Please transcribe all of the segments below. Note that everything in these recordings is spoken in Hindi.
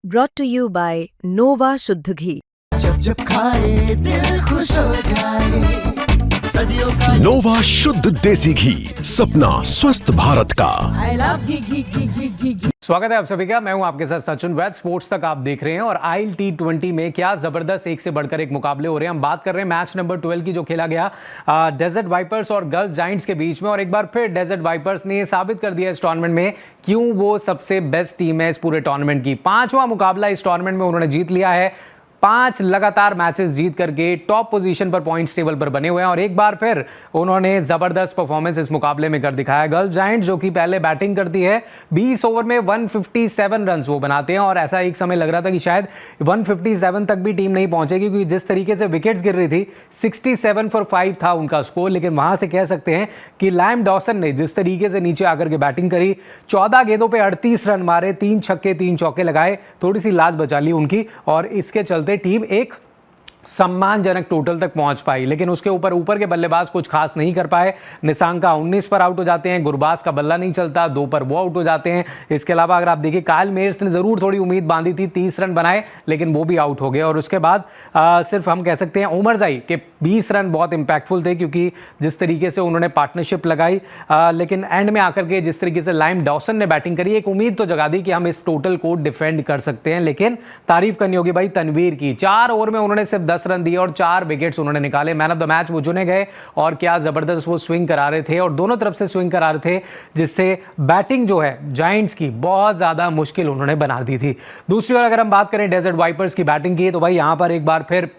brought to you by Nova शुद्ध घी। जब जब खाए दिल खुश हो जाए, सदियों का नोवा शुद्ध देसी घी, सपना स्वस्थ भारत का। I love घी। स्वागत है आप सभी का। मैं हूं आपके साथ सचिन वैद। स्पोर्ट्स तक आप देख रहे हैं और आईएल T20 में क्या जबरदस्त एक से बढ़कर एक मुकाबले हो रहे हैं। हम बात कर रहे हैं मैच नंबर 12 की जो खेला गया डेजर्ट वाइपर्स और गल्फ जायंट्स के बीच में। और एक बार फिर डेजर्ट वाइपर्स ने साबित कर दिया इस टूर्नामेंट में क्यों वो सबसे बेस्ट टीम है इस पूरे टूर्नामेंट की। 5वां मुकाबला इस टूर्नामेंट में उन्होंने जीत लिया है। 5 लगातार मैचेस जीत करके टॉप पोजीशन पर पॉइंट्स टेबल पर बने हुए हैं और एक बार फिर उन्होंने जबरदस्त परफॉर्मेंस इस मुकाबले में कर दिखाया। गल्फ जायंट्स जो कि पहले बैटिंग करती है, 20 ओवर में 157 रन वो बनाते हैं और ऐसा एक समय लग रहा था कि शायद 157 तक भी टीम नहीं पहुंचेगी क्योंकि जिस तरीके से विकेट्स गिर रही थी 67 for 5 था उनका स्कोर। लेकिन वहां से कह सकते हैं कि लाइम डॉसन ने जिस तरीके से नीचे आकर के बैटिंग करी, 14 गेंदों पे 38 रन मारे, 3 छक्के 3 चौके लगाए, थोड़ी सी लाज बचा ली उनकी और इसके चलते टीम एक सम्मानजनक टोटल तक पहुंच पाई। लेकिन उसके ऊपर के बल्लेबाज कुछ खास नहीं कर पाए। निसांका 19 पर आउट हो जाते हैं, गुरबाज का बल्ला नहीं चलता, 2 पर वो आउट हो जाते हैं। इसके अलावा अगर आप देखिए काइल मेयर्स ने जरूर थोड़ी उम्मीद बांधी थी, 30 रन बनाए लेकिन वो भी आउट हो गए। और उसके बाद सिर्फ हम कह सकते हैं उमरजाई के 20 रन बहुत इंपैक्टफुल थे क्योंकि जिस तरीके से उन्होंने पार्टनरशिप लगाई, लेकिन एंड में आकर के जिस तरीके से लाइम डॉसन ने बैटिंग करी, एक उम्मीद तो जगा दी कि हम इस टोटल को डिफेंड कर सकते हैं। लेकिन तारीफ करनी होगी भाई तनवीर की। 4 ओवर में उन्होंने सिर्फ 10 रन दिए और 4 विकेट्स उन्होंने निकाले। मैन ऑफ द मैच वो चुने गए और क्या जबरदस्त वो स्विंग करा रहे थे और दोनों तरफ से स्विंग करा रहे थे जिससे बैटिंग जो है जायंट्स की बहुत ज्यादा मुश्किल उन्होंने बना दी थी। दूसरी ओर अगर हम बात करें डेजर्ट वाइपर्स की बैटिंग की तो भाई यहां पर एक बार फिर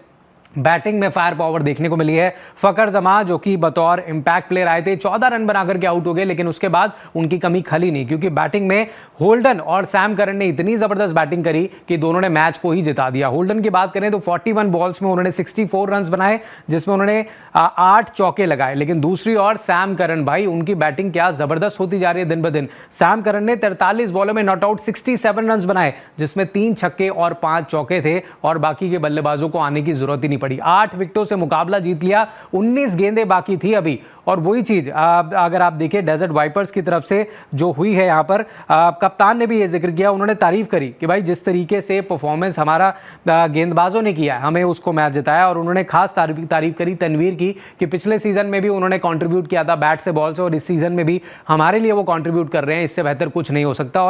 बैटिंग में फायर पावर देखने को मिली है। फकर जमा जो कि बतौर इंपैक्ट प्लेयर आए थे, 14 रन बनाकर के आउट हो गए लेकिन उसके बाद उनकी कमी खली नहीं क्योंकि बैटिंग में होल्डन और सैम करन ने इतनी जबरदस्त बैटिंग करी कि दोनों ने मैच को ही जिता दिया। होल्डन की बात करें तो 41 बॉल्स में उन्होंने 64 रन बनाए जिसमें उन्होंने 8 चौके लगाए। लेकिन दूसरी ओर सैम करन भाई उनकी बैटिंग क्या जबरदस्त होती जा रही है दिन ब दिन। सैम करन ने 43 बॉलों में नॉट आउट 67 रन बनाए जिसमें 3 छक्के और 5 चौके थे और बाकी के बल्लेबाजों को आने की जरूरत ही नहीं पड़ी। 8 विकेटों से मुकाबला जीत लिया, 19 गेंदें बाकी थी अभी। और वही चीज अगर आप देखिए डेजर्ट वाइपर्स की तरफ से जो हुई है यहाँ पर, कप्तान ने भी ये जिक्र किया, उन्होंने तारीफ करी कि भाई जिस तरीके से परफॉर्मेंस हमारा गेंदबाजों ने किया है हमें उसको मैच जिताया। और उन्होंने खास तारीफ करी तनवीर की कि पिछले सीजन में भी उन्होंने कंट्रीब्यूट किया था बैट से बॉल से और इस सीजन में भी हमारे लिए वो कंट्रीब्यूट कर रहे हैं, इससे बेहतर कुछ नहीं हो सकता।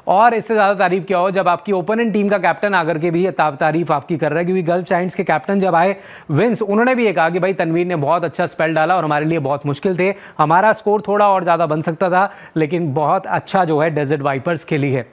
और इससे ज्यादा तारीफ क्या हो जब आपकी ओपोनेंट टीम का कैप्टन आकर के भी तारीफ आपकी कर रहा है क्योंकि गल्फ जायंट्स के कैप्टन जब आए विंस, उन्होंने भी ये कहा कि भाई तनवीर ने बहुत अच्छा स्पेल डाला और हमारे लिए बहुत मुश्किल थे, हमारा स्कोर थोड़ा और ज्यादा बन सकता था लेकिन बहुत अच्छा जो है डेजर्ट वाइपर्स खेली है।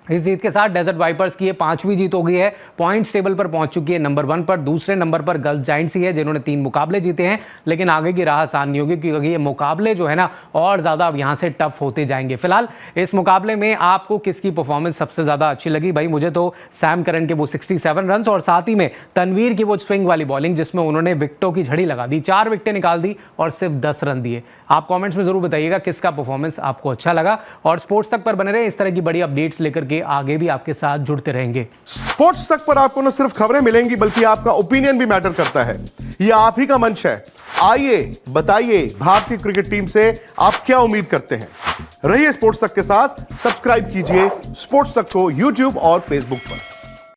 इस जीत के साथ डेजर्ट वाइपर्स की ये 5वीं जीत हो गई है, पॉइंट्स टेबल पर पहुंच चुकी है नंबर 1 पर। दूसरे नंबर पर गल्फ जायंट्स ही है जिन्होंने 3 मुकाबले जीते हैं लेकिन आगे की राह आसान नहीं होगी क्योंकि ये मुकाबले जो है ना और ज्यादा अब यहां से टफ होते जाएंगे। फिलहाल इस मुकाबले में आपको किसकी परफॉर्मेंस सबसे ज्यादा अच्छी लगी? भाई मुझे तो सैम करन के वो 67 रन और साथ ही में तनवीर की वो स्विंग वाली बॉलिंग जिसमें उन्होंने विकेटों की झड़ी लगा दी, 4 विकेटें निकाल दी और सिर्फ 10 रन दिए। आप कॉमेंट्स में जरूर बताइएगा किसका परफॉर्मेंस आपको अच्छा लगा और स्पोर्ट्स तक पर बने रहे, इस तरह की बड़ी अपडेट्स लेकर के आगे भी आपके साथ जुड़ते रहेंगे। स्पोर्ट्स तक पर आपको न सिर्फ खबरें मिलेंगी बल्कि आपका ओपिनियन भी मैटर करता है। यह आप ही का मंच है। आइए बताइए भारतीय क्रिकेट टीम से आप क्या उम्मीद करते हैं। रहिए स्पोर्ट्स तक के साथ, सब्सक्राइब कीजिए स्पोर्ट्स तक को यूट्यूब और फेसबुक पर।